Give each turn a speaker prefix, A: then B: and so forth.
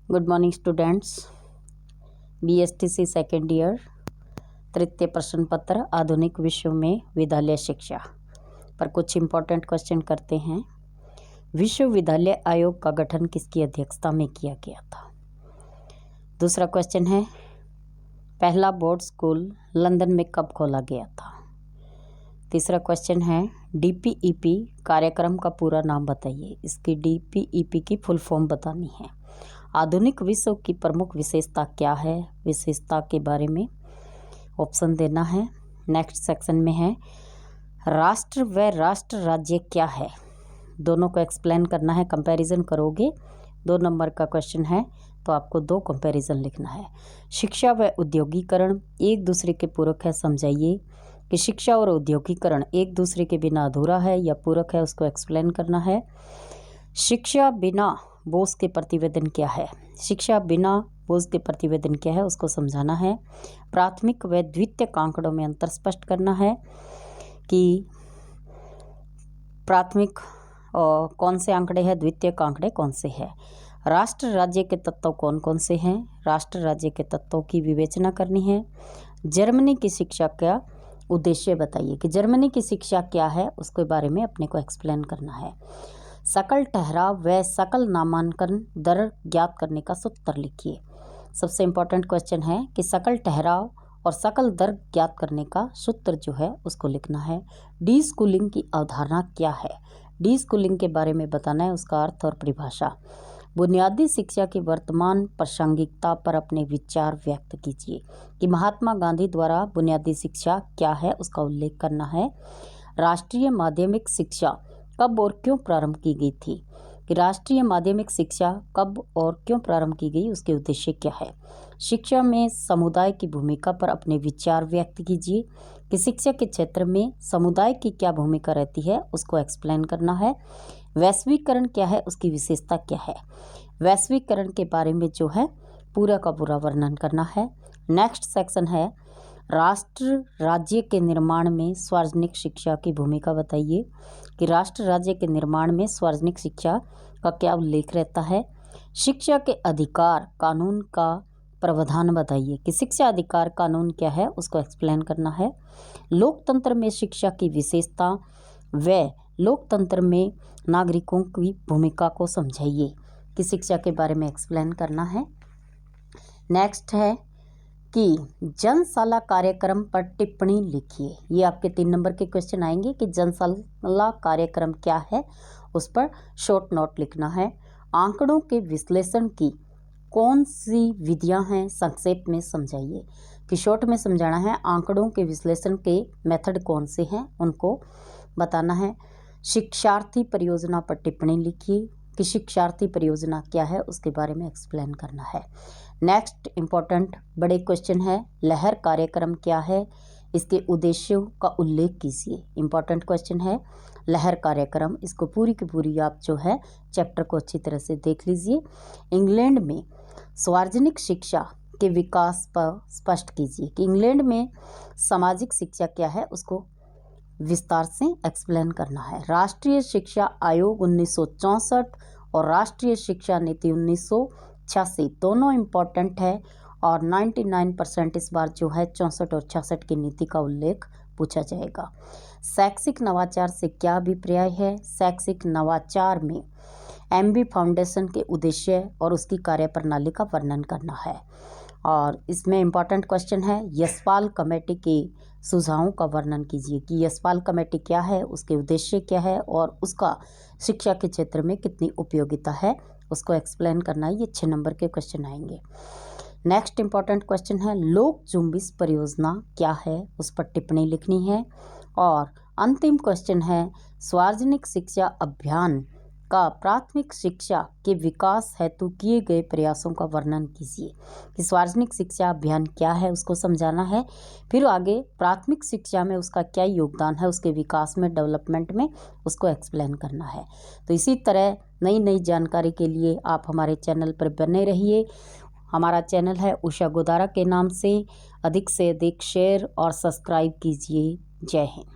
A: Good morning students. BSTC second year तृतीय प्रश्न पत्र आधुनिक विश्व में विद्यालय शिक्षा पर कुछ इम्पोर्टेंट क्वेश्चन करते हैं। विश्वविद्यालय आयोग का गठन किसकी अध्यक्षता में किया गया था? दूसरा क्वेश्चन है, पहला बोर्ड स्कूल लंदन में कब खोला गया था? तीसरा क्वेश्चन है, DPEP कार्यक्रम का पूरा नाम बताइए। इसकी DPEP की फुल फॉर्म बतानी है। आधुनिक विश्व की प्रमुख विशेषता क्या है? विशेषता के बारे में ऑप्शन देना है। नेक्स्ट सेक्शन में है, राष्ट्र व राष्ट्र राज्य क्या है? दोनों को एक्सप्लेन करना है, कंपैरिजन करोगे। 2 नंबर का क्वेश्चन है तो आपको 2 कंपैरिजन लिखना है। शिक्षा व उद्योगीकरण एक दूसरे के पूरक है, समझाइए कि शिक्षा और उद्योगीकरण एक दूसरे के बिना अधूरा है या पूरक है, उसको एक्सप्लेन करना है। शिक्षा बिना बोझ के प्रतिवेदन क्या है? शिक्षा बिना बोझ के प्रतिवेदन क्या है, उसको समझाना है। प्राथमिक व द्वितीयक आंकड़ों में अंतर स्पष्ट करना है कि प्राथमिक कौन से आंकड़े हैं, द्वितीयक आंकड़े कौन से हैं। राष्ट्र राज्य के तत्व कौन कौन से हैं? राष्ट्र राज्य के तत्वों की विवेचना करनी है। जर्मनी की शिक्षा का उद्देश्य बताइए कि जर्मनी की शिक्षा क्या है, उसके बारे में अपने को एक्सप्लेन करना है। सकल ठहराव व सकल नामांकन दर ज्ञात करने का सूत्र लिखिए। सबसे इम्पोर्टेंट क्वेश्चन है कि सकल ठहराव और सकल दर ज्ञात करने का सूत्र जो है उसको लिखना है। डी स्कूलिंग की अवधारणा क्या है? डी स्कूलिंग के बारे में बताना है, उसका अर्थ और परिभाषा। बुनियादी शिक्षा की वर्तमान प्रासंगिकता पर अपने विचार व्यक्त कीजिए कि महात्मा गांधी द्वारा बुनियादी शिक्षा क्या है, उसका उल्लेख करना है। राष्ट्रीय माध्यमिक शिक्षा कब और क्यों प्रारंभ की गई थी? कि राष्ट्रीय माध्यमिक शिक्षा कब और क्यों प्रारंभ की गई, उसके उद्देश्य क्या है। शिक्षा में समुदाय की भूमिका पर अपने विचार व्यक्त कीजिए कि शिक्षा के क्षेत्र में समुदाय की क्या भूमिका रहती है, उसको एक्सप्लेन करना है। वैश्वीकरण क्या है, उसकी विशेषता क्या है। वैश्वीकरण के बारे में जो है पूरा का पूरा वर्णन करना है। नेक्स्ट सेक्शन है, राष्ट्र राज्य के निर्माण में सार्वजनिक शिक्षा की भूमिका बताइए कि राष्ट्र राज्य के निर्माण में सार्वजनिक शिक्षा का क्या उल्लेख रहता है। शिक्षा के अधिकार कानून का प्रावधान बताइए कि शिक्षा अधिकार कानून क्या है, उसको एक्सप्लेन करना है। लोकतंत्र में शिक्षा की विशेषता व लोकतंत्र में नागरिकों की भूमिका को समझाइए कि शिक्षा के बारे में एक्सप्लेन करना है। नेक्स्ट है कि जनशाला कार्यक्रम पर टिप्पणी लिखिए। ये आपके 3 नंबर के क्वेश्चन आएंगे कि जनशाला कार्यक्रम क्या है, उस पर शॉर्ट नोट लिखना है। आंकड़ों के विश्लेषण की कौन सी विधियां हैं, संक्षेप में समझाइए कि शॉर्ट में समझाना है। आंकड़ों के विश्लेषण के मेथड कौन से हैं, उनको बताना है। शिक्षार्थी परियोजना पर टिप्पणी लिखिए कि शिक्षार्थी परियोजना क्या है, उसके बारे में एक्सप्लेन करना है। नेक्स्ट इम्पोर्टेंट बड़े क्वेश्चन है, लहर कार्यक्रम क्या है, इसके उद्देश्यों का उल्लेख कीजिए। इम्पोर्टेंट क्वेश्चन है लहर कार्यक्रम, इसको पूरी की पूरी आप जो है चैप्टर को अच्छी तरह से देख लीजिए। इंग्लैंड में सार्वजनिक शिक्षा के विकास पर स्पष्ट कीजिए कि इंग्लैंड में सामाजिक शिक्षा क्या है, उसको विस्तार से एक्सप्लेन करना है। राष्ट्रीय शिक्षा आयोग 1964 और राष्ट्रीय शिक्षा नीति 1986 दोनों इम्पोर्टेंट है और 99% इस बार जो है 64 और 66 की नीति का उल्लेख पूछा जाएगा। शैक्षिक नवाचार से क्या अभिप्राय है? शैक्षिक नवाचार में MB फाउंडेशन के उद्देश्य और उसकी कार्यप्रणाली का वर्णन करना है। और इसमें इम्पॉर्टेंट क्वेश्चन है, यशपाल कमेटी के सुझावों का वर्णन कीजिए कि यशपाल कमेटी क्या है, उसके उद्देश्य क्या है और उसका शिक्षा के क्षेत्र में कितनी उपयोगिता है, उसको एक्सप्लेन करना है। ये 6 नंबर के क्वेश्चन आएंगे। नेक्स्ट इम्पॉर्टेंट क्वेश्चन है, लोक जुम्बिश परियोजना क्या है, उस पर टिप्पणी लिखनी है। और अंतिम क्वेश्चन है, सार्वजनिक शिक्षा अभियान का प्राथमिक शिक्षा के विकास हेतु किए गए प्रयासों का वर्णन कीजिए कि सार्वजनिक शिक्षा अभियान क्या है, उसको समझाना है। फिर आगे प्राथमिक शिक्षा में उसका क्या योगदान है, उसके विकास में, डेवलपमेंट में, उसको एक्सप्लेन करना है। तो इसी तरह नई नई जानकारी के लिए आप हमारे चैनल पर बने रहिए। हमारा चैनल है उषा गोदारा के नाम से अधिक शेयर और सब्सक्राइब कीजिए। जय हिंद।